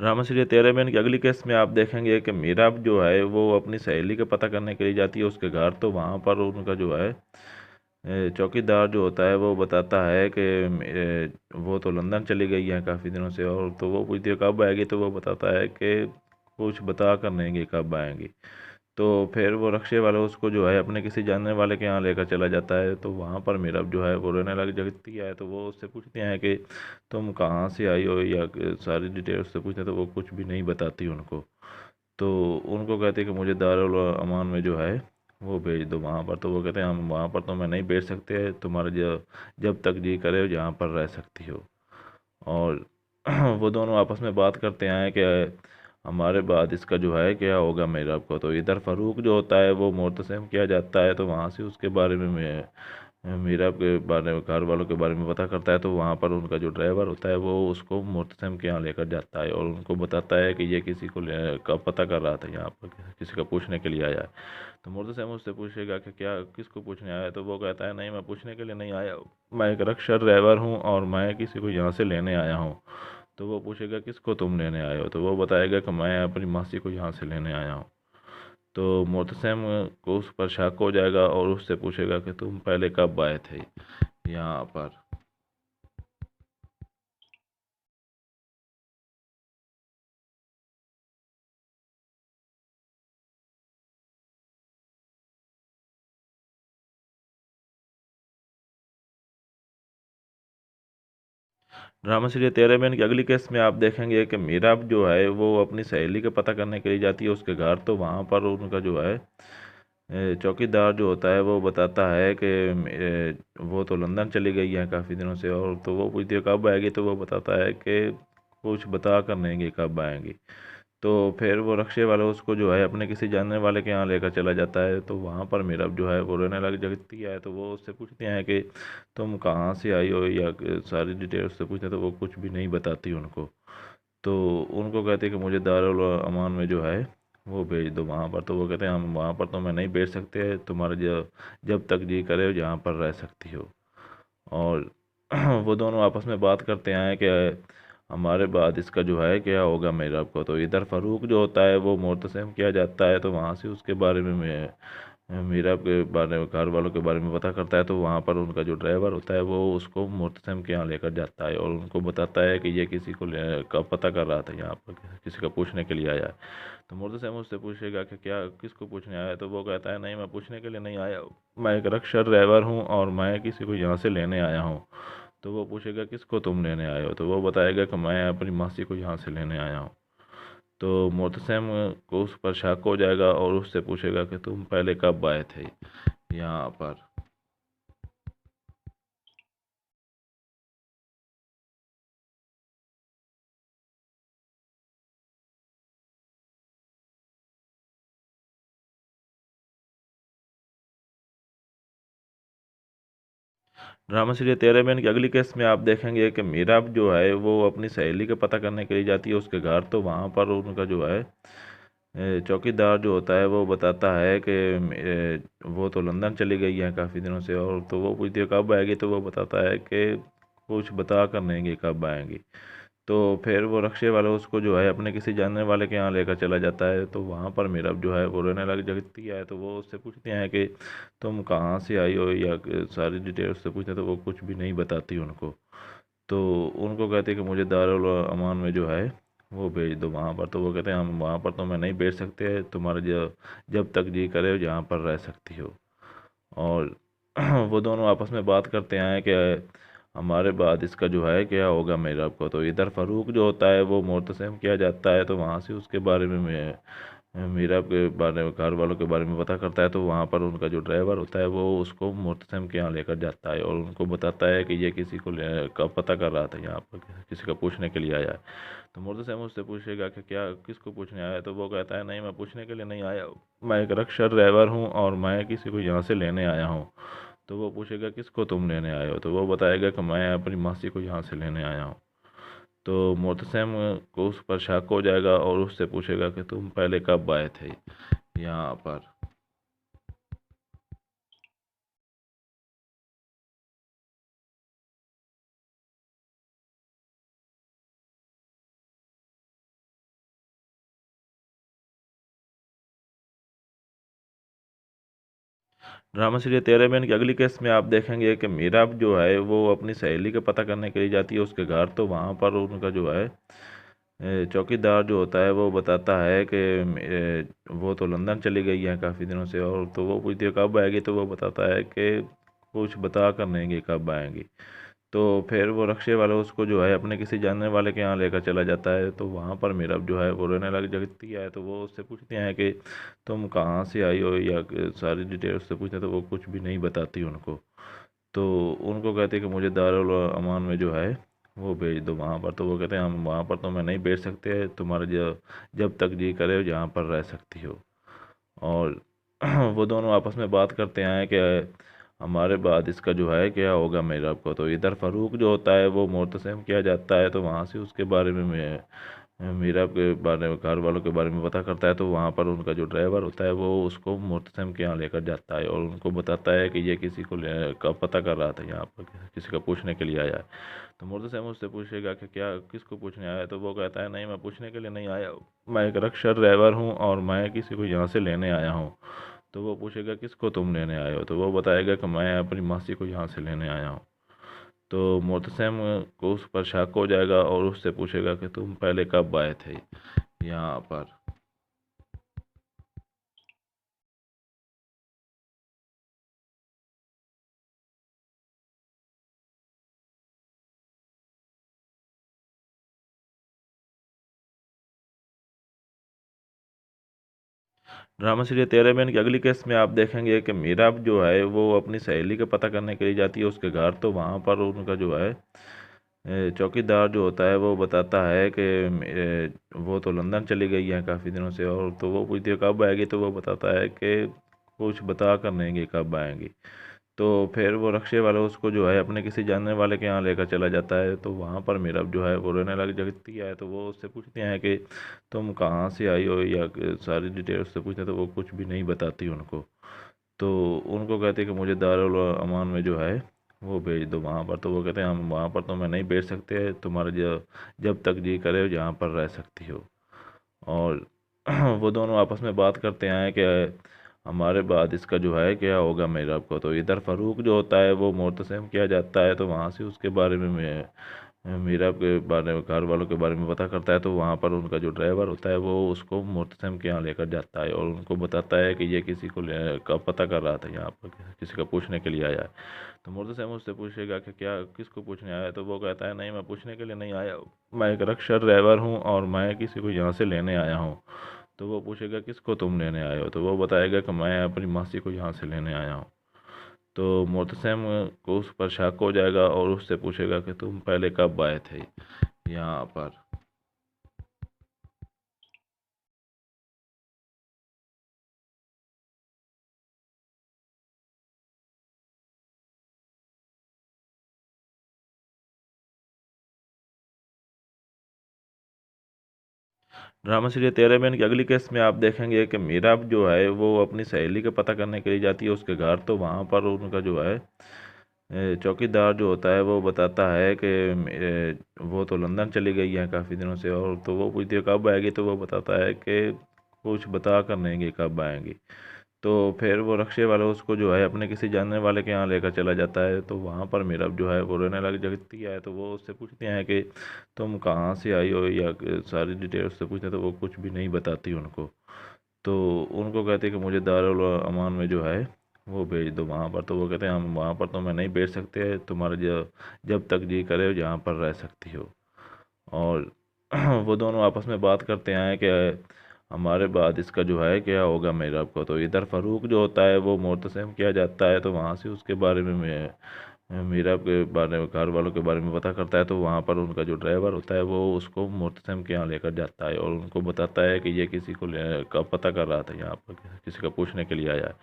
Drama serial तेरे बहन की अगली केस में आप देखेंगे कि मीरा जो है वो अपनी सहेली का पता करने के लिए जाती है उसके घर। तो वहाँ पर उनका जो है चौकीदार जो होता है वो बताता है कि वो तो लंदन चली गई है काफ़ी दिनों से। और तो वो पूछती है कब आएगी, तो वो बताता है कि कुछ बता कर नहीं कि कब आएंगी। तो फिर वो रक्शे वाला उसको जो है अपने किसी जानने वाले के यहाँ लेकर चला जाता है। तो वहाँ पर मीरा जो है वो रोने लग जाती है। तो वो उससे पूछते हैं कि तुम कहाँ से आई हो, या सारी डिटेल उससे पूछते हैं। तो वो कुछ भी नहीं बताती उनको। तो उनको कहते हैं कि मुझे दारुल अमान में जो है वो भेज दो वहाँ पर। तो वो कहते हैं हम वहाँ पर तो मैं नहीं भेज सकते, तुम्हारे जब तक जी करे जहाँ पर रह सकती हो। और वो दोनों आपस में बात करते हैं कि हमारे बाद इसका जो है क्या होगा मेरा को। तो इधर फ़ारूक जो होता है वो मुर्तसिम किया जाता है। तो वहाँ से उसके बारे में मीरा के बारे में, घर वालों के बारे में पता करता है। तो वहाँ पर उनका जो ड्राइवर होता है वो उसको मुर्तसिम के यहाँ लेकर जाता है और उनको बताता है कि ये किसी को का पता कर रहा था, यहाँ पर किसी का पूछने के लिए आया है। तो मुर्तसिम उससे पूछेगा कि क्या किसको पूछने आया है। तो वो कहता है नहीं, मैं पूछने के लिए नहीं आया, मैं एक रक्षा ड्राइवर हूँ और मैं किसी को यहाँ से लेने आया हूँ। तो वो पूछेगा किसको तुम लेने आए हो। तो वो बताएगा कि मैं अपनी मासी को यहाँ से लेने आया हूँ। तो मुतसम को उस पर शक हो जाएगा और उससे पूछेगा कि तुम पहले कब आए थे यहाँ पर। ड्रामा सीरियल तेरे बहन की अगली केस में आप देखेंगे कि मीरा जो है वो अपनी सहेली का पता करने के लिए जाती है उसके घर। तो वहाँ पर उनका जो है चौकीदार जो होता है वो बताता है कि वो तो लंदन चली गई है काफ़ी दिनों से। और तो वो पूछती है कब आएगी। तो वो बताता है कि कुछ बता कर नहीं कि कब आएंगी। तो फिर वो रक्शे वाला उसको जो है अपने किसी जानने वाले के यहाँ लेकर चला जाता है। तो वहाँ पर मीरा जो है वो रोने लग जाती है। तो वो उससे पूछते हैं कि तुम कहाँ से आई हो, या सारी डिटेल उससे पूछते हैं। तो वो कुछ भी नहीं बताती उनको। तो उनको कहते हैं कि मुझे दारुल अमान में जो है वो भेज दो वहाँ पर। तो वो कहते हैं हम वहाँ पर तो मैं नहीं भेज सकते, तुम्हारे जब तक जी करे जहाँ पर रह सकती हो। और वो दोनों आपस में बात करते हैं कि हमारे बाद इसका जो है क्या होगा मेरा को। तो इधर फ़ारूक जो होता है वो मुर्तसिम किया जाता है। तो वहाँ से उसके बारे में मीरा के बारे में, घर वालों के बारे में पता करता है। तो वहाँ पर उनका जो ड्राइवर होता है वो उसको मुर्तसिम के यहाँ लेकर जाता है और उनको बताता है कि ये किसी को का पता कर रहा था, यहाँ पर किसी का पूछने के लिए आया है। तो मुर्तसिम उससे पूछेगा कि क्या किसको पूछने आया है। तो वो कहता है नहीं, मैं पूछने के लिए नहीं आया, मैं एक रक्षा ड्राइवर हूँ और मैं किसी को यहाँ से लेने आया हूँ। तो वो पूछेगा किसको तुम लेने आए हो। तो वो बताएगा कि मैं अपनी मासी को यहाँ से लेने आया हूँ। तो मुतसम को उस पर शक हो जाएगा और उससे पूछेगा कि तुम पहले कब आए थे यहाँ पर। ड्रामा सीरियल तेरे बहन की अगली केस में आप देखेंगे कि मीरा जो है वो अपनी सहेली का पता करने के लिए जाती है उसके घर। तो वहाँ पर उनका जो है चौकीदार जो होता है वो बताता है कि वो तो लंदन चली गई है काफ़ी दिनों से। और तो वो पूछती है कब आएगी। तो वो बताता है कि कुछ बता कर नहीं कि कब आएंगी। तो फिर वो रक्शे वाला उसको जो है अपने किसी जानने वाले के यहाँ लेकर चला जाता है। तो वहाँ पर मीरा जो है वो रोने लग जाती है। तो वो उससे पूछते हैं कि तुम कहाँ से आई हो, या सारी डिटेल उससे पूछते हैं। तो वो कुछ भी नहीं बताती उनको। तो उनको कहते हैं कि मुझे दारुल अमान में जो है वो भेज दो वहाँ पर। तो वो कहते हैं हम वहाँ पर तो मैं नहीं भेज सकते, तुम्हारे जब तक जी करे जहाँ पर रह सकती हो। और वो दोनों आपस में बात करते हैं कि हमारे बाद इसका जो है क्या होगा मेरा को। तो इधर फ़ारूक जो होता है वो मुर्तसिम किया जाता है। तो वहाँ से उसके बारे में मीरा के बारे में, घर वालों के बारे में पता करता है। तो वहाँ पर उनका जो ड्राइवर होता है वो उसको मुर्तसिम के यहाँ लेकर जाता है और उनको बताता है कि ये किसी को का पता कर रहा था, यहाँ पर किसी का पूछने के लिए आया है। तो मुर्तसिम उससे पूछेगा कि क्या किसको पूछने आया है। तो वो कहता है नहीं, मैं पूछने के लिए नहीं आया, मैं एक रक्षा ड्राइवर हूँ और मैं किसी को यहाँ से लेने आया हूँ। तो वो पूछेगा किसको तुम लेने आए हो। तो वो बताएगा कि मैं अपनी मासी को यहाँ से लेने आया हूँ। तो मुतसम को उस पर शक हो जाएगा और उससे पूछेगा कि तुम पहले कब आए थे यहाँ पर। ड्रामा सीरियल तेरे मैन की अगली केस में आप देखेंगे कि मीरा जो है वो अपनी सहेली का पता करने के लिए जाती है उसके घर। तो वहाँ पर उनका जो है चौकीदार जो होता है वो बताता है कि वो तो लंदन चली गई है काफ़ी दिनों से। और तो वो पूछती है कब आएगी, तो वो बताता है कि कुछ बता कर नहीं कि कब आएंगी। तो फिर वो रक्शे वाला उसको जो है अपने किसी जानने वाले के यहाँ लेकर चला जाता है। तो वहाँ पर मीरा जो है वो रोने लग जाती है। तो वो उससे पूछते हैं कि तुम कहाँ से आई हो या सारी डिटेल उससे पूछते हैं। तो वो कुछ भी नहीं बताती उनको। तो उनको कहते हैं कि मुझे दारुल अमान में जो है वो भेज दो वहाँ पर। तो वो कहते हैं हम वहाँ पर तो मैं नहीं भेज सकते, तुम्हारे जब तक जी करे जहाँ पर रह सकती हो। और वो दोनों आपस में बात करते हैं कि हमारे बाद इसका जो है क्या होगा मेरा को। तो इधर फ़ारूक जो होता है वो मुर्तसिम किया जाता है। तो वहाँ से उसके बारे में मीरा के बारे में घर वालों के बारे में पता करता है। तो वहाँ पर उनका जो ड्राइवर होता है वो उसको मुर्तसिम के यहाँ लेकर जाता है और उनको बताता है कि ये किसी को का पता कर रहा था, यहाँ पर किसी का पूछने के लिए आया है। तो मुर्तसिम उससे पूछेगा कि क्या किसको पूछने आया है। तो वो कहता है नहीं मैं पूछने के लिए नहीं आया, मैं एक रक्षा ड्राइवर हूँ और मैं किसी को यहाँ से लेने आया हूँ। तो वो पूछेगा किसको तुम लेने आए हो। तो वो बताएगा कि मैं अपनी मासी को यहाँ से लेने आया हूँ। तो मुतसम को उस पर शक हो जाएगा और उससे पूछेगा कि तुम पहले कब आए थे यहाँ पर। ड्रामा सीरियल तेरे मैन की अगली केस में आप देखेंगे कि मीरा जो है वो अपनी सहेली का पता करने के लिए जाती है उसके घर। तो वहाँ पर उनका जो है चौकीदार जो होता है वो बताता है कि वो तो लंदन चली गई है काफ़ी दिनों से। और तो वो पूछती है कब आएगी। तो वो बताता है कि कुछ बता कर नहीं कि कब आएंगी। तो फिर वो रक्शे वाला उसको जो है अपने किसी जानने वाले के यहाँ लेकर चला जाता है। तो वहाँ पर मीरा जो है वो रोने लग जाती है। तो वो उससे पूछते हैं कि तुम कहाँ से आई हो या सारी डिटेल उससे पूछते हैं। तो वो कुछ भी नहीं बताती उनको। तो उनको कहते हैं कि मुझे दारुल अमान में जो है वो भेज दो वहाँ पर। तो वो कहते हैं हम वहाँ पर तो मैं नहीं भेज सकते, तुम्हारे जब तक जी करे जहाँ पर रह सकती हो। और वो दोनों आपस में बात करते हैं कि हमारे बाद इसका जो है क्या होगा मेरा को। तो इधर फ़ारूक जो होता है वो मुर्तसिम किया जाता है। तो वहाँ से उसके बारे में मीरा के बारे में घर वालों के बारे में पता करता है। तो वहाँ पर उनका जो ड्राइवर होता है वो उसको मुर्तसिम के यहाँ लेकर जाता है और उनको बताता है कि ये किसी को का पता कर रहा था, यहाँ पर किसी का पूछने के लिए आया है। तो मुर्तसिम उससे पूछेगा कि क्या किसको पूछने आया है। तो वो कहता है नहीं मैं पूछने के लिए नहीं आया, मैं एक रक्षा ड्राइवर हूँ और मैं किसी को यहाँ से लेने आया हूँ। तो वो पूछेगा किसको तुम लेने आए हो। तो वो बताएगा कि मैं अपनी मासी को यहाँ से लेने आया हूँ। तो मुतसम को उस पर शक हो जाएगा और उससे पूछेगा कि तुम पहले कब आए थे यहाँ पर। ड्रामा सीरियल तेरे मैन की अगली केस में आप देखेंगे कि मीरा जो है वो अपनी सहेली का पता करने के लिए जाती है उसके घर। तो वहाँ पर उनका जो है चौकीदार जो होता है वो बताता है कि वो तो लंदन चली गई है काफ़ी दिनों से। और तो वो पूछती है कब आएगी। तो वो बताता है कि कुछ बता कर नहीं कि कब आएंगी। तो फिर वो रक्शे वाला उसको जो है अपने किसी जानने वाले के यहाँ लेकर चला जाता है। तो वहाँ पर मीरा जो है वो रोने लग जाती है। तो वो उससे पूछते हैं कि तुम कहाँ से आई हो या सारी डिटेल उससे पूछते हैं। तो वो कुछ भी नहीं बताती उनको। तो उनको कहते हैं कि मुझे दारुल अमान में जो है वो भेज दो वहाँ पर। तो वो कहते हैं हम वहाँ पर तो मैं नहीं भेज सकते, तुम्हारे जब तक जी करे जहाँ पर रह सकती हो। और वो दोनों आपस में बात करते हैं कि हमारे बाद इसका जो है क्या होगा मेरा को। तो इधर फ़ारूक जो होता है वो मुर्तसिम किया जाता है। तो वहाँ से उसके बारे में मीरा के बारे में घर वालों के बारे में पता करता है। तो वहाँ पर उनका जो ड्राइवर होता है वो उसको मुर्तसिम के यहाँ लेकर जाता है और उनको बताता है कि ये किसी को का पता कर रहा था, यहाँ पर किसी का पूछने के लिए आया है।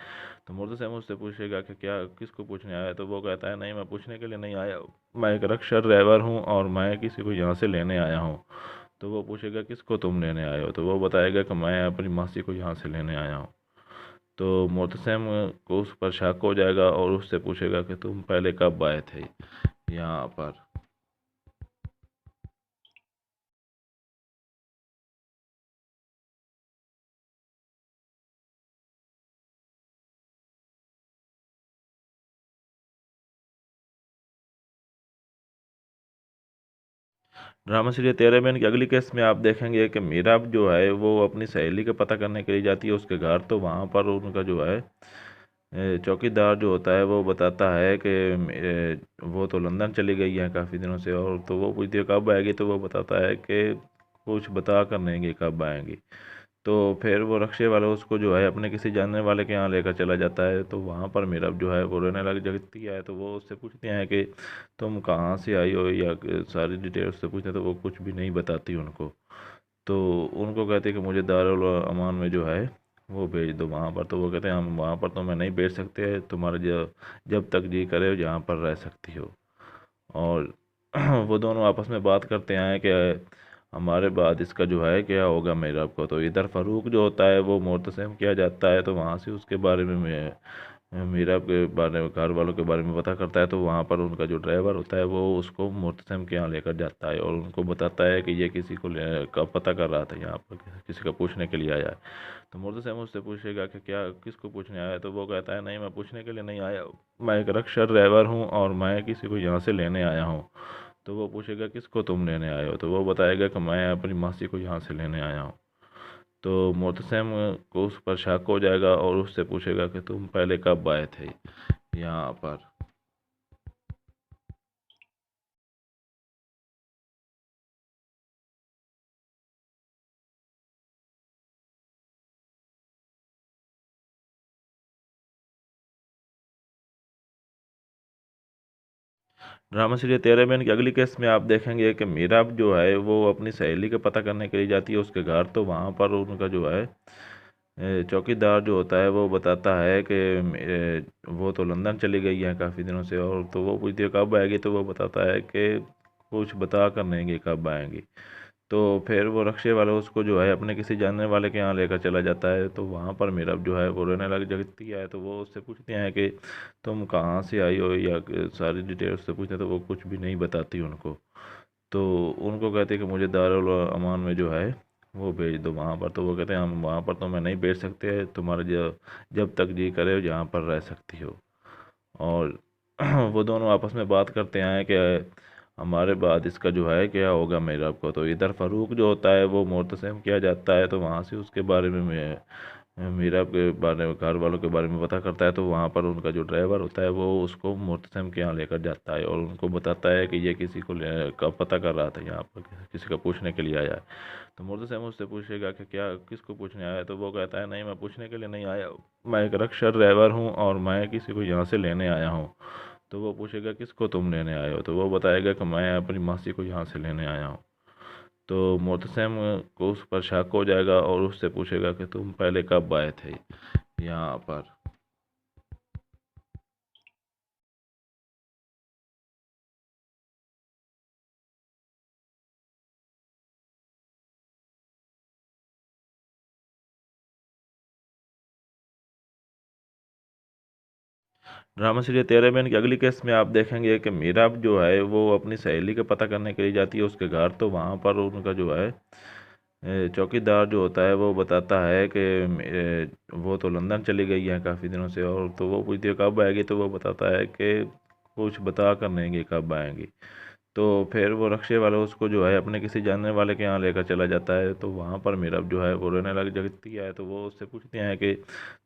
तो मुर्तसिम उससे पूछेगा कि क्या किसको पूछने आया है। तो वो कहता है नहीं मैं पूछने के लिए नहीं आया, मैं एक रक्षा ड्राइवर हूँ और मैं किसी को यहाँ से लेने आया हूँ। तो वो पूछेगा किसको तुम लेने आए हो। तो वो बताएगा कि मैं अपनी मासी को यहाँ से लेने आया हूँ। तो मुतसम को उस पर शक हो जाएगा और उससे पूछेगा कि तुम पहले कब आए थे यहाँ पर। ड्रामा सीरियल तेरह बहन की अगली केस में आप देखेंगे कि मीरा जो है वो अपनी सहेली का पता करने के लिए जाती है उसके घर। तो वहाँ पर उनका जो है चौकीदार जो होता है वो बताता है कि वो तो लंदन चली गई है काफ़ी दिनों से। और तो वो पूछती है कब आएगी, तो वो बताता है कि कुछ बता कर नहीं कि कब आएंगी। तो फिर वो रक्शे वाला उसको जो है अपने किसी जानने वाले के यहाँ लेकर चला जाता है। तो वहाँ पर मीरा जो है वो रोने लग जाती है। तो वो उससे पूछते हैं कि तुम कहाँ से आई हो, या सारी डिटेल उससे पूछते हैं। तो वो कुछ भी नहीं बताती उनको। तो उनको कहते हैं कि मुझे दारुल अमान में जो है वो भेज दो वहाँ पर। तो वो कहते हैं हम वहाँ पर तो मैं नहीं भेज सकते, तुम्हारे जब जब तक जी करे जहाँ पर रह सकती हो। और वो दोनों आपस में बात करते हैं कि हमारे बाद इसका जो है क्या होगा मेरा को। तो इधर फ़ारूक जो होता है वो मुर्तसिम किया जाता है। तो वहाँ से उसके बारे में मीरा के बारे में, घर वालों के बारे में पता करता है। तो वहाँ पर उनका जो ड्राइवर होता है वो उसको मुर्तसिम के यहाँ लेकर जाता है और उनको बताता है कि ये किसी को का पता कर रहा था, यहाँ पर किसी का पूछने के लिए आया है। तो मुर्तसिम उससे पूछेगा कि क्या किसको पूछने आया है। तो वो कहता है नहीं, मैं पूछने के लिए नहीं आया हूँ, मैं एक रक्षा ड्राइवर हूँ और मैं किसी को यहाँ से लेने आया हूँ। तो वो पूछेगा किसको तुम लेने आए हो। तो वो बताएगा कि मैं अपनी मासी को यहाँ से लेने आया हूँ। तो मुर्तसिम को उस पर शक हो जाएगा और उससे पूछेगा कि तुम पहले कब आए थे यहाँ पर। ड्रामा सीरियल तेरह बहन की अगली केस में आप देखेंगे कि मीरा जो है वो अपनी सहेली का पता करने के लिए जाती है उसके घर। तो वहाँ पर उनका जो है चौकीदार जो होता है वो बताता है कि वो तो लंदन चली गई है काफ़ी दिनों से। और तो वो पूछती है कब आएगी। तो वो बताता है कि कुछ बता कर नहीं कि कब आएंगी। तो फिर वो रक्शे वाला उसको जो है अपने किसी जानने वाले के यहाँ लेकर चला जाता है। तो वहाँ पर मीरा जो है वो रोने लग जाती है। तो वो उससे पूछते हैं कि तुम कहाँ से आई हो, या सारी डिटेल उससे पूछते हैं। तो वो कुछ भी नहीं बताती उनको। तो उनको कहते हैं कि मुझे दारुल अमान में जो है वो भेज दो वहाँ पर। तो वो कहते हैं हम वहाँ पर तो मैं नहीं भेज सकते, तुम्हारे जब जब तक जी करे जहाँ पर रह सकती हो। और वो दोनों आपस में बात करते हैं कि हमारे बाद इसका जो है क्या होगा मेरा को। तो इधर फ़ारूक जो होता है वो मुर्तसिम किया जाता है। तो वहाँ से उसके बारे में मीरा के बारे में, घर वालों के बारे में पता करता है। तो वहाँ पर उनका जो ड्राइवर होता है वो उसको मुर्तसिम के यहाँ लेकर जाता है और उनको बताता है कि ये किसी को का पता कर रहा था, यहाँ पर किसी का पूछने के लिए आया है। तो मुर्तसिम उससे पूछेगा कि क्या किसको पूछने आया है। तो वो कहता है नहीं, मैं पूछने के लिए नहीं आया हूँ, मैं एक रक्षा ड्राइवर हूँ और मैं किसी को यहाँ से लेने आया हूँ। तो वो पूछेगा किसको तुम लेने आए हो। तो वो बताएगा कि मैं अपनी मासी को यहाँ से लेने आया हूँ। तो मुतसम को उस पर शक हो जाएगा और उससे पूछेगा कि तुम पहले कब आए थे यहाँ पर। ड्रामा सीरियल तेरह बहन की अगली केस में आप देखेंगे कि मीरा जो है वो अपनी सहेली का पता करने के लिए जाती है उसके घर। तो वहाँ पर उनका जो है चौकीदार जो होता है वो बताता है कि वो तो लंदन चली गई है काफ़ी दिनों से। और तो वो पूछती है कब आएगी। तो वो बताता है कि कुछ बता कर नहीं कि कब आएंगी। तो फिर वो रक्शे वाला उसको जो है अपने किसी जानने वाले के यहाँ लेकर चला जाता है। तो वहाँ पर मीरा जो है वो रोने लग जाती है। तो वो उससे पूछते हैं कि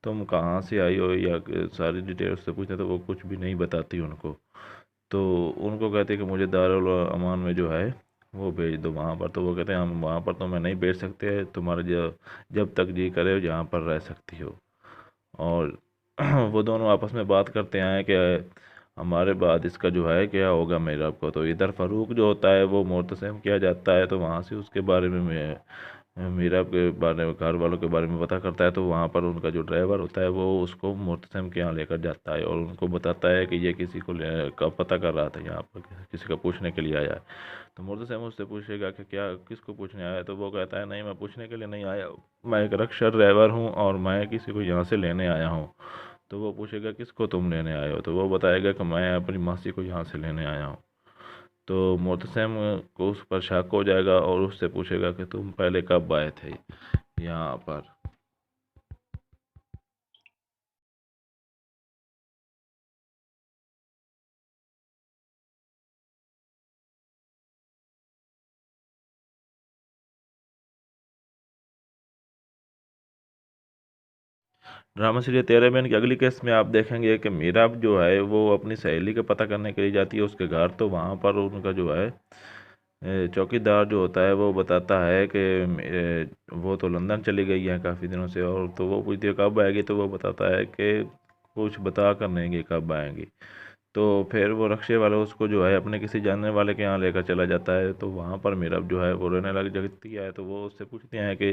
तुम कहाँ से आई हो, या सारी डिटेल उससे पूछते हैं। तो वो कुछ भी नहीं बताती उनको। तो उनको कहते हैं कि मुझे दारुल अमान में जो है वो भेज दो वहाँ पर। तो वो कहते हैं हम वहाँ पर तो मैं नहीं भेज सकते, तुम्हारे जब जब तक जी करे जहाँ पर रह सकती हो। और वो दोनों आपस में बात करते हैं कि हमारे बाद इसका जो है क्या होगा मेरा को। तो इधर फ़ारूक जो होता है वो मुर्तसिम किया जाता है। तो वहाँ से उसके बारे में मीरा के बारे में, घर वालों के बारे में पता करता है। तो वहाँ पर उनका जो ड्राइवर होता है वो उसको मुर्तसिम के यहाँ लेकर जाता है और उनको बताता है कि ये किसी को का पता कर रहा था, यहाँ पर किसी का पूछने के लिए आया है। तो मुर्तसिम उससे पूछेगा कि क्या किसको पूछने आया है। तो वो कहता है नहीं, मैं पूछने के लिए नहीं आया हूँ, मैं एक रक्षा ड्राइवर हूँ और मैं किसी को यहाँ से लेने आया हूँ। तो वो पूछेगा किसको तुम लेने आए हो। तो वो बताएगा कि मैं अपनी मासी को यहाँ से लेने आया हूँ। तो मुतसम को उस पर शक हो जाएगा और उससे पूछेगा कि तुम पहले कब आए थे यहाँ पर। ड्रामा सीरियल तेरे बहन की अगली केस में आप देखेंगे कि मीरा जो है वो अपनी सहेली का पता करने के लिए जाती है उसके घर। तो वहाँ पर उनका जो है चौकीदार जो होता है वो बताता है कि वो तो लंदन चली गई है काफ़ी दिनों से। और तो वो पूछती है कब आएगी, तो वो बताता है कि कुछ बता कर नहीं कि कब आएंगी। तो फिर वो रक्शे वाला उसको जो है अपने किसी जानने वाले के यहाँ लेकर चला जाता है। तो वहाँ पर मीरा जो है वो रोने लग जाती है। तो वो उससे पूछते हैं कि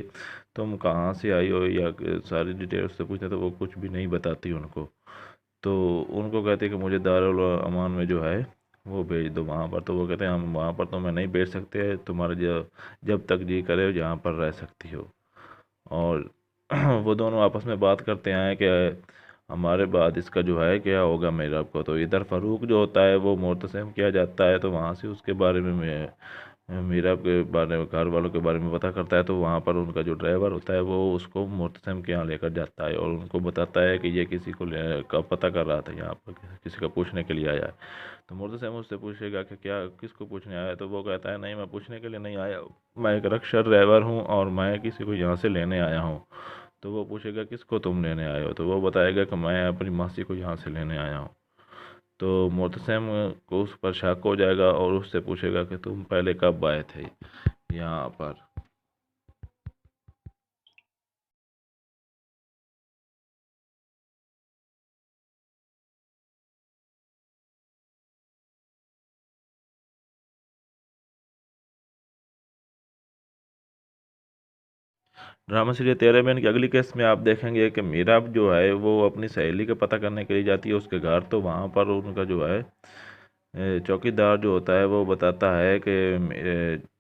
तुम कहाँ से आई हो या सारी डिटेल उससे पूछते हैं। तो वो कुछ भी नहीं बताती उनको। तो उनको कहते हैं कि मुझे दारुल अमान में जो है वो भेज दो वहाँ पर। तो वो कहते हैं हम वहाँ पर तो मैं नहीं भेज सकते, तुम्हारे जब तक जी करे जहाँ पर रह सकती हो। और वो दोनों आपस में बात करते हैं कि हमारे बाद इसका जो है क्या होगा मेरा को। तो इधर फ़ारूक जो होता है वो मुर्तसिम किया जाता है। तो वहाँ से उसके बारे में मीरा के बारे में घर वालों के बारे में पता करता है। तो वहाँ पर उनका जो ड्राइवर होता है वो उसको मुर्तसिम के यहाँ लेकर जाता है और उनको बताता है कि ये किसी को का पता कर रहा था, यहाँ पर किसी का पूछने के लिए आया है। तो मुर्तसिम उससे पूछेगा कि क्या किसको पूछने आया है। तो वो कहता है नहीं, मैं पूछने के लिए नहीं आया, मैं एक रक्षा ड्राइवर हूँ और मैं किसी को यहाँ से लेने आया हूँ। तो वो पूछेगा किसको तुम लेने आए हो। तो वो बताएगा कि मैं अपनी मासी को यहाँ से लेने आया हूँ। तो मुतसम को उस पर शक हो जाएगा और उससे पूछेगा कि तुम पहले कब आए थे यहाँ पर। ड्रामा सीरियल तेरे बहन की अगली केस में आप देखेंगे कि मीरा जो है वो अपनी सहेली का पता करने के लिए जाती है उसके घर। तो वहाँ पर उनका जो है चौकीदार जो होता है वो बताता है कि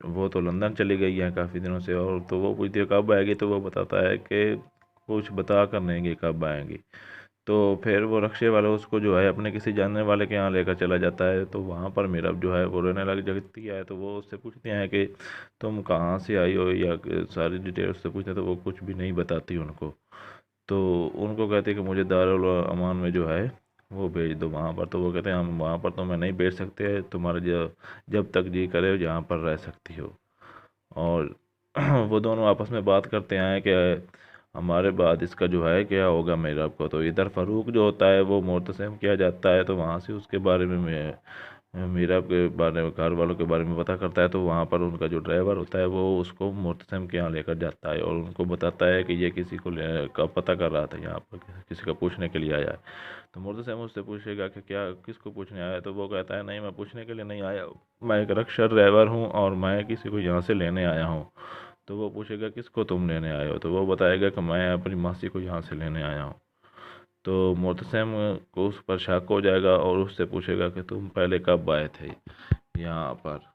वो तो लंदन चली गई है काफ़ी दिनों से। और तो वो पूछती है कब आएगी। तो वो बताता है कि कुछ बता कर नहीं कि कब आएंगी। तो फिर वो रक्शे वाला उसको जो है अपने किसी जानने वाले के यहाँ लेकर चला जाता है। तो वहाँ पर मीरा जो है वो रोने लग जाती है। तो वो उससे पूछते हैं कि तुम कहाँ से आई हो या सारी डिटेल उससे पूछते हैं। तो वो कुछ भी नहीं बताती उनको। तो उनको कहते हैं कि मुझे दारुल अमान में जो है वो भेज दो वहाँ पर। तो वो कहते हैं हम वहाँ पर तो मैं नहीं भेज सकते, तुम्हारे जब तक जी करे जहाँ पर रह सकती हो। और वो दोनों आपस में बात करते हैं कि हमारे बाद इसका जो है क्या होगा मेरा को। तो इधर फ़ारूक जो होता है वो मुर्तसिम किया जाता है। तो वहाँ से उसके बारे में मीरा के बारे में घर वालों के बारे में पता करता है। तो वहाँ पर उनका जो ड्राइवर होता है वो उसको मुर्तसिम के यहाँ लेकर जाता है और उनको बताता है कि ये किसी को का पता कर रहा था, यहाँ पर किसी का पूछने के लिए आया है। तो मुर्तसिम उससे पूछेगा कि क्या किसको पूछने आया है। तो वो कहता है नहीं, मैं पूछने के लिए नहीं आया, मैं एक रक्षा ड्राइवर हूँ और मैं किसी को यहाँ से लेने आया हूँ। तो वो पूछेगा किसको तुम लेने आए हो। तो वो बताएगा कि मैं अपनी मासी को यहाँ से लेने आया हूँ। तो मुतसम को उस पर शक हो जाएगा और उससे पूछेगा कि तुम पहले कब आए थे यहाँ पर।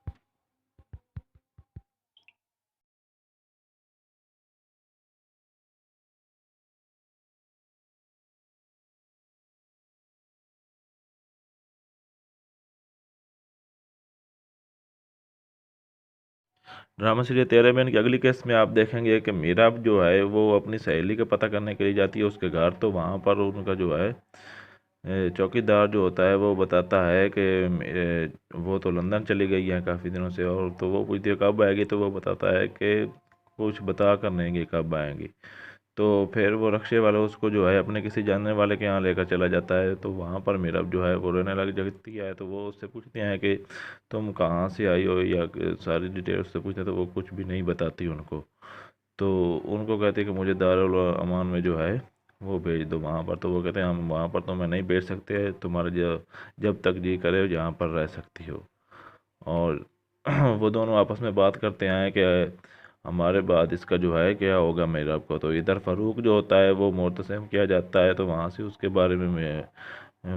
ड्रामा सीरियल तेरे बहन की अगली केस में आप देखेंगे कि मीरा जो है वो अपनी सहेली का पता करने के लिए जाती है उसके घर। तो वहाँ पर उनका जो है चौकीदार जो होता है वो बताता है कि वो तो लंदन चली गई है काफ़ी दिनों से। और तो वो पूछती है कब आएगी। तो वो बताता है कि कुछ बता कर नहीं कि कब आएंगी। तो फिर वो रक्शे वाला उसको जो है अपने किसी जानने वाले के यहाँ लेकर चला जाता है। तो वहाँ पर मीरा जो है वो रोने लग जाती है। तो वो उससे पूछते हैं कि तुम कहाँ से आई हो या सारी डिटेल उससे पूछते हैं। तो वो कुछ भी नहीं बताती उनको। तो उनको कहते हैं कि मुझे दारुल अमान में जो है वो भेज दो वहाँ पर। तो वो कहते हैं हम वहाँ पर तो मैं नहीं भेज सकते, तुम्हारे जब तक जी करे जहाँ पर रह सकती हो। और वो दोनों आपस में बात करते हैं कि हमारे बाद इसका जो है क्या होगा मेरा को। तो इधर फ़ारूक जो होता है वो मुर्तसिम किया जाता है। तो वहाँ से उसके बारे में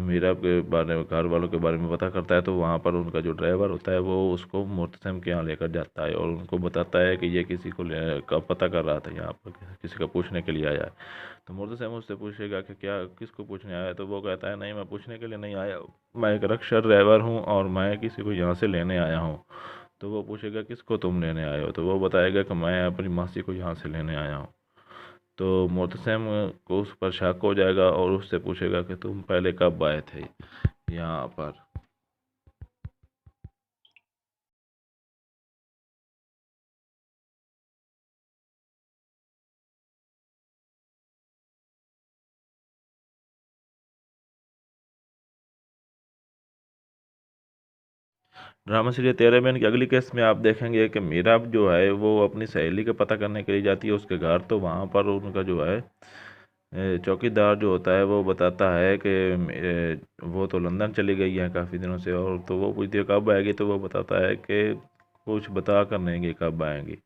मीरा के बारे में घर वालों के बारे में पता करता है। तो वहाँ पर उनका जो ड्राइवर होता है वो उसको मुर्तसिम के यहाँ लेकर जाता है और उनको बताता है कि ये किसी को का पता कर रहा था, यहाँ पर किसी का पूछने के लिए आया है। तो मुर्तसिम उससे पूछेगा कि क्या किसको पूछने आया है। तो वो कहता है नहीं, मैं पूछने के लिए नहीं आया, मैं एक रक्षा ड्राइवर हूँ और मैं किसी को यहाँ से लेने आया हूँ। तो वो पूछेगा किसको तुम लेने आए हो। तो वो बताएगा कि मैं अपनी मासी को यहाँ से लेने आया हूँ। तो मुतसम को उस पर शक हो जाएगा और उससे पूछेगा कि तुम पहले कब आए थे यहाँ पर। ड्रामा सीरियल 13 की अगली केस में आप देखेंगे कि मीरा जो है वो अपनी सहेली का पता करने के लिए जाती है उसके घर। तो वहाँ पर उनका जो है चौकीदार जो होता है वो बताता है कि वो तो लंदन चली गई है काफ़ी दिनों से। और तो वो पूछती है कब आएगी, तो वो बताता है कि कुछ बता कर नहीं कि कब आएंगी।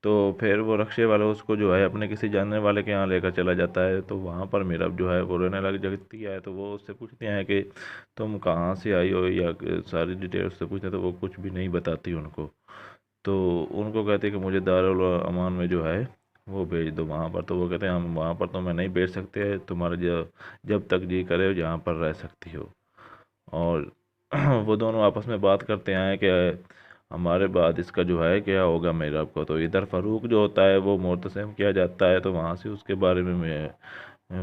तो फिर वो रक्शे वाला उसको जो है अपने किसी जानने वाले के यहाँ लेकर चला जाता है। तो वहाँ पर मीरा जो है वो रोने लग जाती है। तो वो उससे पूछते हैं कि तुम कहाँ से आई हो, या सारी डिटेल उससे पूछते हैं। तो वो कुछ भी नहीं बताती उनको। तो उनको कहते हैं कि मुझे दारुल अमान में जो है वो भेज दो वहाँ पर। तो वो कहते हैं हम वहाँ पर तो मैं नहीं भेज सकते, तुम्हारे जब जब तक जी करे जहाँ पर रह सकती हो। और वो दोनों आपस में बात करते हैं कि हमारे बाद इसका जो है क्या होगा मेरा को। तो इधर फ़ारूक जो होता है वो मुर्तसिम किया जाता है। तो वहाँ से उसके बारे में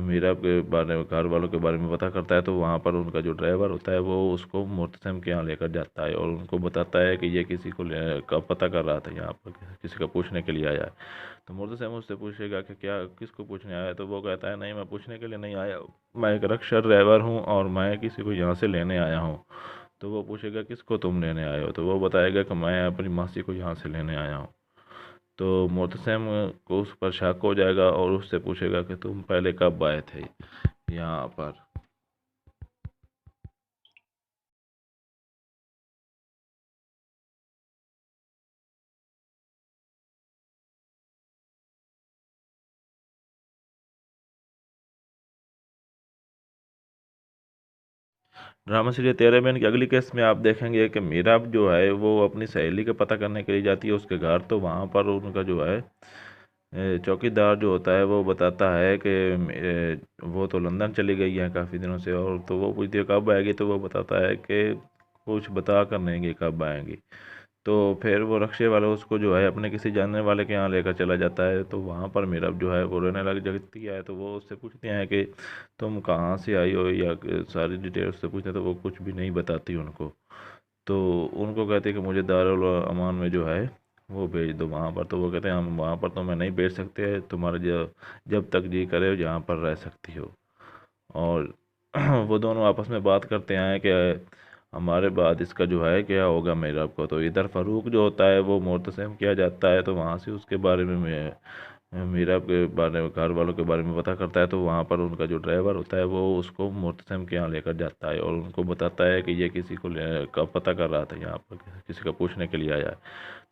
मीरा के बारे में, घर वालों के बारे में पता करता है। तो वहाँ पर उनका जो ड्राइवर होता है वो उसको मुर्तसिम के यहाँ लेकर जाता है और उनको बताता है कि ये किसी को का पता कर रहा था, यहाँ पर किसी का पूछने के लिए आया है। तो मुर्तसिम उससे पूछेगा कि क्या किसको पूछने आया है। तो वो कहता है नहीं मैं पूछने के लिए नहीं आया, मैं एक रक्शा ड्राइवर हूँ और मैं किसी को यहाँ से लेने आया हूँ। तो वो पूछेगा किसको तुम लेने आए हो। तो वो बताएगा कि मैं अपनी मासी को यहाँ से लेने आया हूँ। तो मुतसम को उस पर शक हो जाएगा और उससे पूछेगा कि तुम पहले कब आए थे यहाँ पर। ड्रामा सीरियल 13 की अगली केस में आप देखेंगे कि मीरा जो है वो अपनी सहेली का पता करने के लिए जाती है उसके घर। तो वहाँ पर उनका जो है चौकीदार जो होता है वो बताता है कि वो तो लंदन चली गई है काफ़ी दिनों से। और तो वो पूछती है कब आएगी। तो वो बताता है कि कुछ बता कर नहीं कि कब आएंगी। तो फिर वो रक्शे वाला उसको जो है अपने किसी जानने वाले के यहाँ लेकर चला जाता है। तो वहाँ पर मीरा जो है वो रोने लग जाती है। तो वो उससे पूछते हैं कि तुम कहाँ से आई हो, या सारी डिटेल उससे पूछते हैं। तो वो कुछ भी नहीं बताती उनको। तो उनको कहते हैं कि मुझे दारुल अमान में जो है वो भेज दो वहाँ पर। तो वो कहते हैं हम वहाँ पर तो मैं नहीं भेज सकते, तुम्हारे जब जब तक जी करे जहाँ पर रह सकती हो। और वो दोनों आपस में बात करते हैं कि हमारे बाद इसका जो है क्या होगा मेरा को। तो इधर फ़ारूक जो होता है वो मुर्तसिम किया जाता है। तो वहाँ से उसके बारे में मीरा के बारे में, घर वालों के बारे में पता करता है। तो वहाँ पर उनका जो ड्राइवर होता है वो उसको मुर्तसिम के यहाँ लेकर जाता है और उनको बताता है कि ये किसी को का पता कर रहा था, यहाँ पर किसी का पूछने के लिए आया है।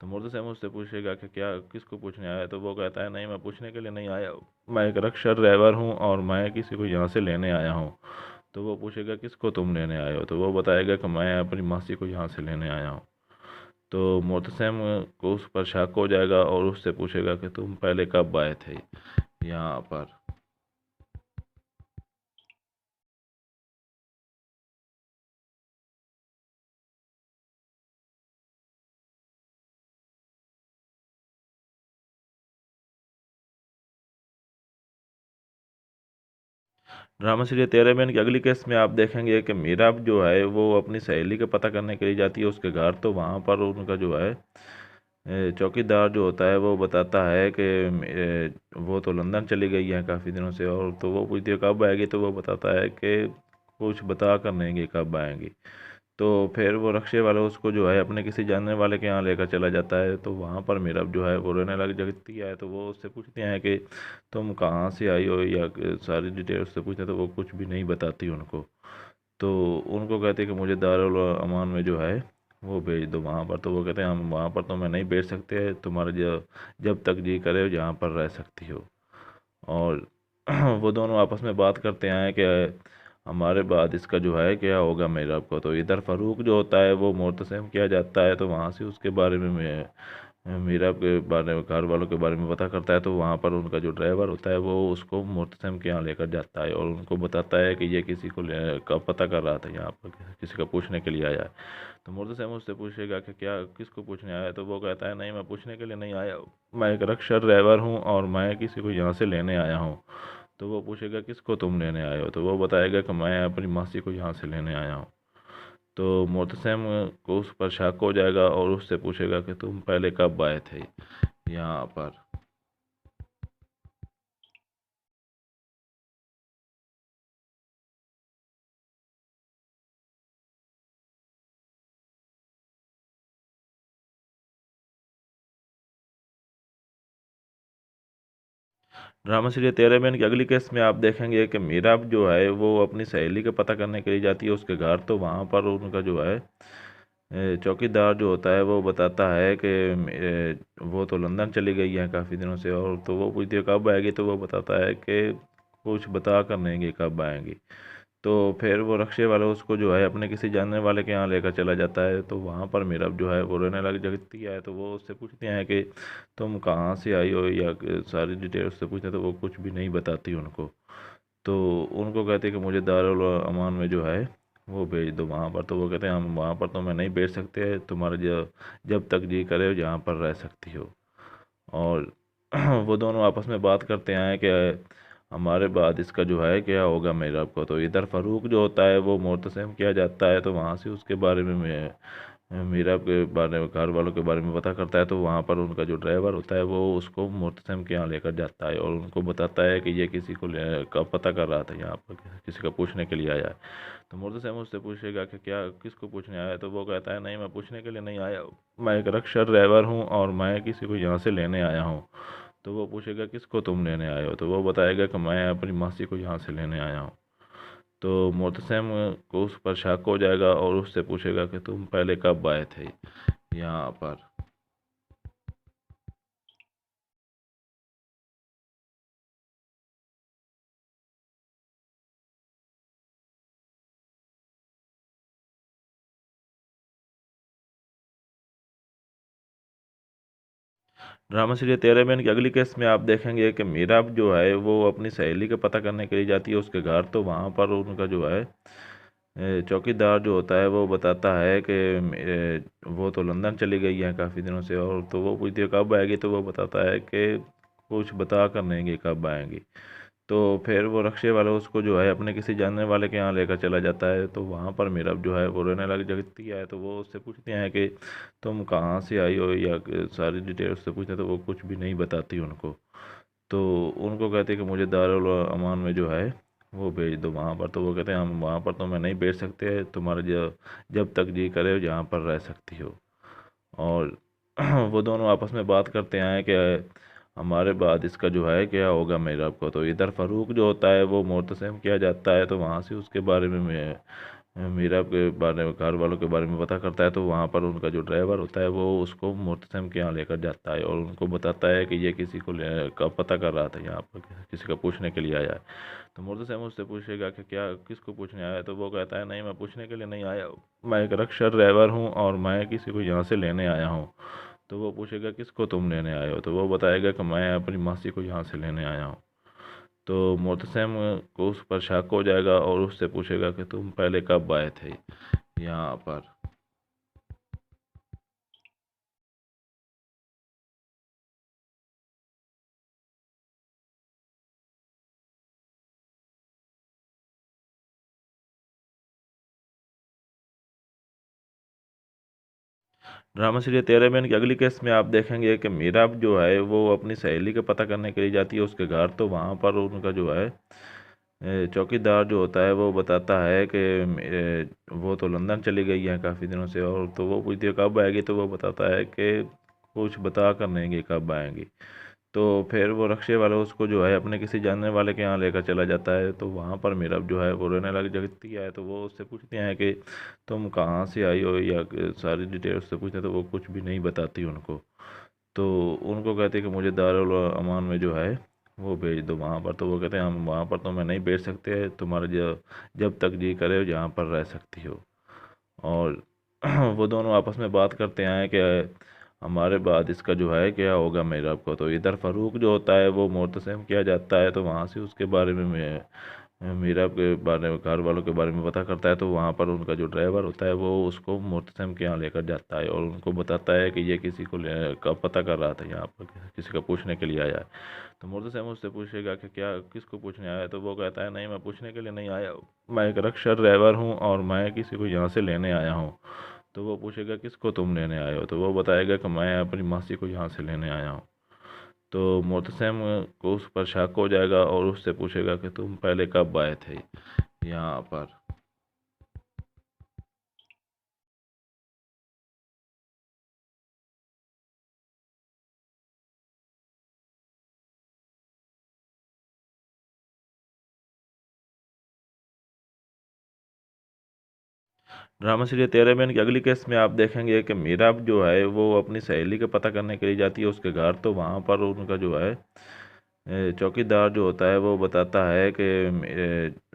तो मुर्तसिम उससे पूछेगा कि क्या किसको पूछने आया है। तो वो कहता है नहीं मैं पूछने के लिए नहीं आया, मैं एक रक्शा ड्राइवर हूँ और मैं किसी को यहाँ से लेने आया हूँ। तो वो पूछेगा किसको तुम लेने आए हो। तो वो बताएगा कि मैं अपनी मासी को यहाँ से लेने आया हूँ। तो मुतसम को उस पर शक हो जाएगा और उससे पूछेगा कि तुम पहले कब आए थे यहाँ पर। ड्रामा सीरियल 13 की अगली केस में आप देखेंगे कि मीरा जो है वो अपनी सहेली का पता करने के लिए जाती है उसके घर। तो वहाँ पर उनका जो है चौकीदार जो होता है वो बताता है कि वो तो लंदन चली गई है काफ़ी दिनों से। और तो वो पूछती है कब आएगी। तो वो बताता है कि कुछ बता कर नहीं कि कब आएंगी। तो फिर वो रक्शे वाला उसको जो है अपने किसी जानने वाले के यहाँ लेकर चला जाता है। तो वहाँ पर मीरा जो है वो रोने लग जाती है। तो वो उससे पूछते हैं कि तुम कहाँ से आई हो, या सारी डिटेल उससे पूछते हैं। तो वो कुछ भी नहीं बताती उनको। तो उनको कहते हैं कि मुझे दारुल अमान में जो है वो भेज दो वहाँ पर। तो वो कहते हैं हम वहाँ पर तो मैं नहीं भेज सकते, तुम्हारे जब जब तक जी करे जहाँ पर रह सकती हो। और वो दोनों आपस में बात करते हैं कि हमारे बाद इसका जो है क्या होगा मेरा को। तो इधर फ़ारूक जो होता है वो मुर्तसिम किया जाता है। तो वहाँ से उसके बारे में मीरा के बारे में, घर वालों के बारे में पता करता है। तो वहाँ पर उनका जो ड्राइवर होता है वो उसको मुर्तसिम के यहाँ लेकर जाता है और उनको बताता है कि ये किसी को का पता कर रहा था, यहाँ पर किसी का पूछने के लिए आया है। तो मुर्तसिम उससे पूछेगा कि क्या किसको पूछने आया है। तो वो कहता है नहीं मैं पूछने के लिए नहीं आया, मैं एक रक्शा ड्राइवर हूँ और मैं किसी को यहाँ से लेने आया हूँ। तो वो पूछेगा किसको तुम लेने आए हो। तो वो बताएगा कि मैं अपनी मासी को यहाँ से लेने आया हूँ। तो मुतसम को उस पर शक हो जाएगा और उससे पूछेगा कि तुम पहले कब आए थे यहाँ पर। ड्रामा सीरियल तेरे बहन की अगली केस में आप देखेंगे कि मीरा जो है वो अपनी सहेली का पता करने के लिए जाती है उसके घर। तो वहाँ पर उनका जो है चौकीदार जो होता है वो बताता है कि वो तो लंदन चली गई है काफ़ी दिनों से। और तो वो पूछती है कब आएगी, तो वो बताता है कि कुछ बता कर नहीं कि कब आएंगी। तो फिर वो रक्शे वाला उसको जो है अपने किसी जानने वाले के यहाँ लेकर चला जाता है। तो वहाँ पर मीरा जो है वो रोने लग जाती है। तो वो उससे पूछते हैं कि तुम कहाँ से आई हो या सारी डिटेल उससे पूछते हैं। तो वो कुछ भी नहीं बताती उनको। तो उनको कहते हैं कि मुझे दारुल अमान में जो है वो भेज दो वहाँ पर। तो वो कहते हैं हम वहाँ पर तो मैं नहीं भेज सकते, तुम्हारे जब तक जी करे जहाँ पर रह सकती हो। और वो दोनों आपस में बात करते हैं कि हमारे बाद इसका जो है क्या होगा मेरा को। तो इधर फ़ारूक जो होता है वो मुर्तसिम किया जाता है। तो वहाँ से उसके बारे में मीरा के बारे में घर वालों के बारे में पता करता है। तो वहाँ पर उनका जो ड्राइवर होता है वो उसको मुर्तसिम के यहाँ लेकर जाता है और उनको बताता है कि ये किसी को का पता कर रहा था, यहाँ पर किसी का पूछने के लिए आया है। तो मुर्तसिम उससे पूछेगा कि क्या किसको पूछने आया है। तो वो कहता है नहीं, मैं पूछने के लिए नहीं आया, मैं एक रक्षा ड्राइवर हूँ और मैं किसी को यहाँ से लेने आया हूँ। तो वो पूछेगा किसको तुम लेने आए हो। तो वो बताएगा कि मैं अपनी मासी को यहाँ से लेने आया हूँ। तो मुतसम को उस पर शक हो जाएगा और उससे पूछेगा कि तुम पहले कब आए थे यहाँ पर। ड्रामा सीरियल तेरे बहन की अगली केस में आप देखेंगे कि मीरा जो है वो अपनी सहेली का पता करने के लिए जाती है उसके घर। तो वहाँ पर उनका जो है चौकीदार जो होता है वो बताता है कि वो तो लंदन चली गई है काफ़ी दिनों से। और तो वो पूछती है कब आएगी। तो वो बताता है कि कुछ बता कर नहीं कि कब आएंगी। तो फिर वो रक्शे वाला उसको जो है अपने किसी जानने वाले के यहाँ लेकर चला जाता है। तो वहाँ पर मीरा जो है वो रोने लग जाती है। तो वो उससे पूछते हैं कि तुम कहाँ से आई हो या सारी डिटेल उससे पूछते हैं। तो वो कुछ भी नहीं बताती उनको। तो उनको कहते हैं कि मुझे दारुल अमान में जो है वो भेज दो वहाँ पर। तो वो कहते हैं हम वहाँ पर तो मैं नहीं भेज सकते, तुम्हारे जब तक जी करे जहाँ पर रह सकती हो। और वो दोनों आपस में बात करते हैं कि हमारे बाद इसका जो है क्या होगा मेरा को। तो इधर फ़ारूक जो होता है वो मुर्तसिम किया जाता है। तो वहाँ से उसके बारे में मीरा के बारे में घर वालों के बारे में पता करता है। तो वहाँ पर उनका जो ड्राइवर होता है वो उसको मुर्तसिम के यहाँ लेकर जाता है और उनको बताता है कि ये किसी को का पता कर रहा था, यहाँ पर किसी का पूछने के लिए आया है। तो मुर्तसिम उससे पूछेगा कि क्या किसको पूछने आया है। तो वो कहता है नहीं, मैं पूछने के लिए नहीं आया, मैं एक रक्षा ड्राइवर हूँ और मैं किसी को यहाँ से लेने आया हूँ। तो वो पूछेगा किसको तुम लेने आए हो। तो वो बताएगा कि मैं अपनी मासी को यहाँ से लेने आया हूँ। तो मुतसम को उस पर शक हो जाएगा और उससे पूछेगा कि तुम पहले कब आए थे यहाँ पर। ड्रामा सीरियल तेरे बहन की अगली केस में आप देखेंगे कि मीरा जो है वो अपनी सहेली का पता करने के लिए जाती है उसके घर। तो वहाँ पर उनका जो है चौकीदार जो होता है वो बताता है कि वो तो लंदन चली गई है काफ़ी दिनों से। और तो वो पूछती है कब आएगी। तो वो बताता है कि कुछ बता कर नहीं कि कब आएंगी। तो फिर वो रक्शे वाला उसको जो है अपने किसी जानने वाले के यहाँ लेकर चला जाता है। तो वहाँ पर मीरा जो है वो रोने लग जाती है। तो वो उससे पूछते हैं कि तुम कहाँ से आई हो या सारी डिटेल उससे पूछते हैं। तो वो कुछ भी नहीं बताती उनको। तो उनको कहते हैं कि मुझे दारुल अमान में जो है वो भेज दो वहाँ पर। तो वो कहते हैं हम वहाँ पर तो मैं नहीं भेज सकते, तुम्हारे जब तक जी करे जहाँ पर रह सकती हो। और वो दोनों आपस में बात करते हैं कि हमारे बाद इसका जो है क्या होगा मेरा को। तो इधर फ़ारूक जो होता है वो मुर्तसिम किया जाता है। तो वहाँ से उसके बारे में मीरा के बारे में घर वालों के बारे में पता करता है। तो वहाँ पर उनका जो ड्राइवर होता है वो उसको मुर्तसिम के यहाँ लेकर जाता है और उनको बताता है कि ये किसी को का पता कर रहा था, यहाँ पर किसी का पूछने के लिए आया है। तो मुर्तसिम उससे पूछेगा कि क्या किसको पूछने आया है। तो वो कहता है नहीं, मैं पूछने के लिए नहीं आया, मैं एक रक्षा ड्राइवर हूँ और मैं किसी को यहाँ से लेने आया हूँ। तो वो पूछेगा किसको तुम लेने आए हो। तो वो बताएगा कि मैं अपनी मासी को यहाँ से लेने आया हूँ। तो मुतसम को उस पर शक हो जाएगा और उससे पूछेगा कि तुम पहले कब आए थे यहाँ पर। ड्रामा सीरियल 13 बहन की अगली केस में आप देखेंगे कि मीरा जो है वो अपनी सहेली का पता करने के लिए जाती है उसके घर। तो वहाँ पर उनका जो है चौकीदार जो होता है वो बताता है कि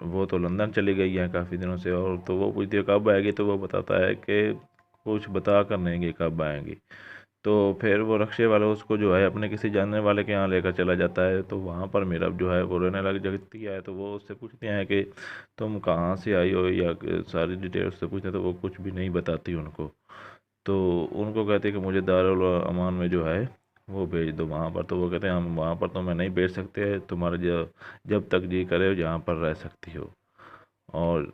वो तो लंदन चली गई है काफ़ी दिनों से। और तो वो पूछती है कब आएगी, तो वो बताता है कि कुछ बता कर नहीं गई कब आएंगी। तो फिर वो रक्शे वाला उसको जो है अपने किसी जानने वाले के यहाँ लेकर चला जाता है। तो वहाँ पर मीरा जो है वो रोने लग जाती है। तो वो उससे पूछते हैं कि तुम कहाँ से आई हो या सारी डिटेल उससे पूछते हैं। तो वो कुछ भी नहीं बताती उनको। तो उनको कहते हैं कि मुझे दारुल अमान में जो है वो भेज दो वहाँ पर। तो वो कहते हैं हम वहाँ पर तो मैं नहीं भेज सकते, तुम्हारे जब तक जी करे जहाँ पर रह सकती हो। और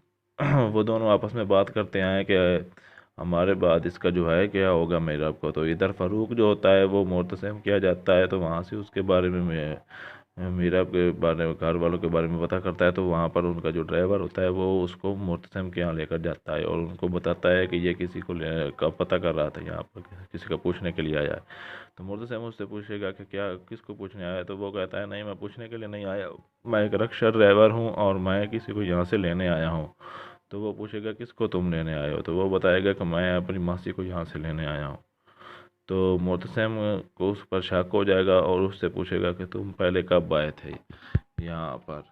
वो दोनों आपस में बात करते हैं कि हमारे बाद इसका जो है क्या होगा मेरा को। तो इधर फ़ारूक जो होता है वो मुर्तसिम किया जाता है। तो वहाँ से उसके बारे में मीरा के बारे में घर वालों के बारे में पता करता है। तो वहाँ पर उनका जो ड्राइवर होता है वो उसको मुर्तसिम के यहाँ लेकर जाता है और उनको बताता है कि ये किसी को का पता कर रहा था, यहाँ पर किसी का पूछने के लिए आया है। तो मुर्तसिम उससे पूछेगा कि क्या किसको पूछने आया है। तो वो कहता है नहीं मैं पूछने के लिए नहीं आया, मैं एक रक्षा ड्राइवर हूँ और मैं किसी को यहाँ से लेने आया हूँ। तो वो पूछेगा किसको तुम लेने आए हो। तो वो बताएगा कि मैं अपनी मासी को यहाँ से लेने आया हूँ। तो मुर्तसिम को उस पर शक हो जाएगा और उससे पूछेगा कि तुम पहले कब आए थे यहाँ पर।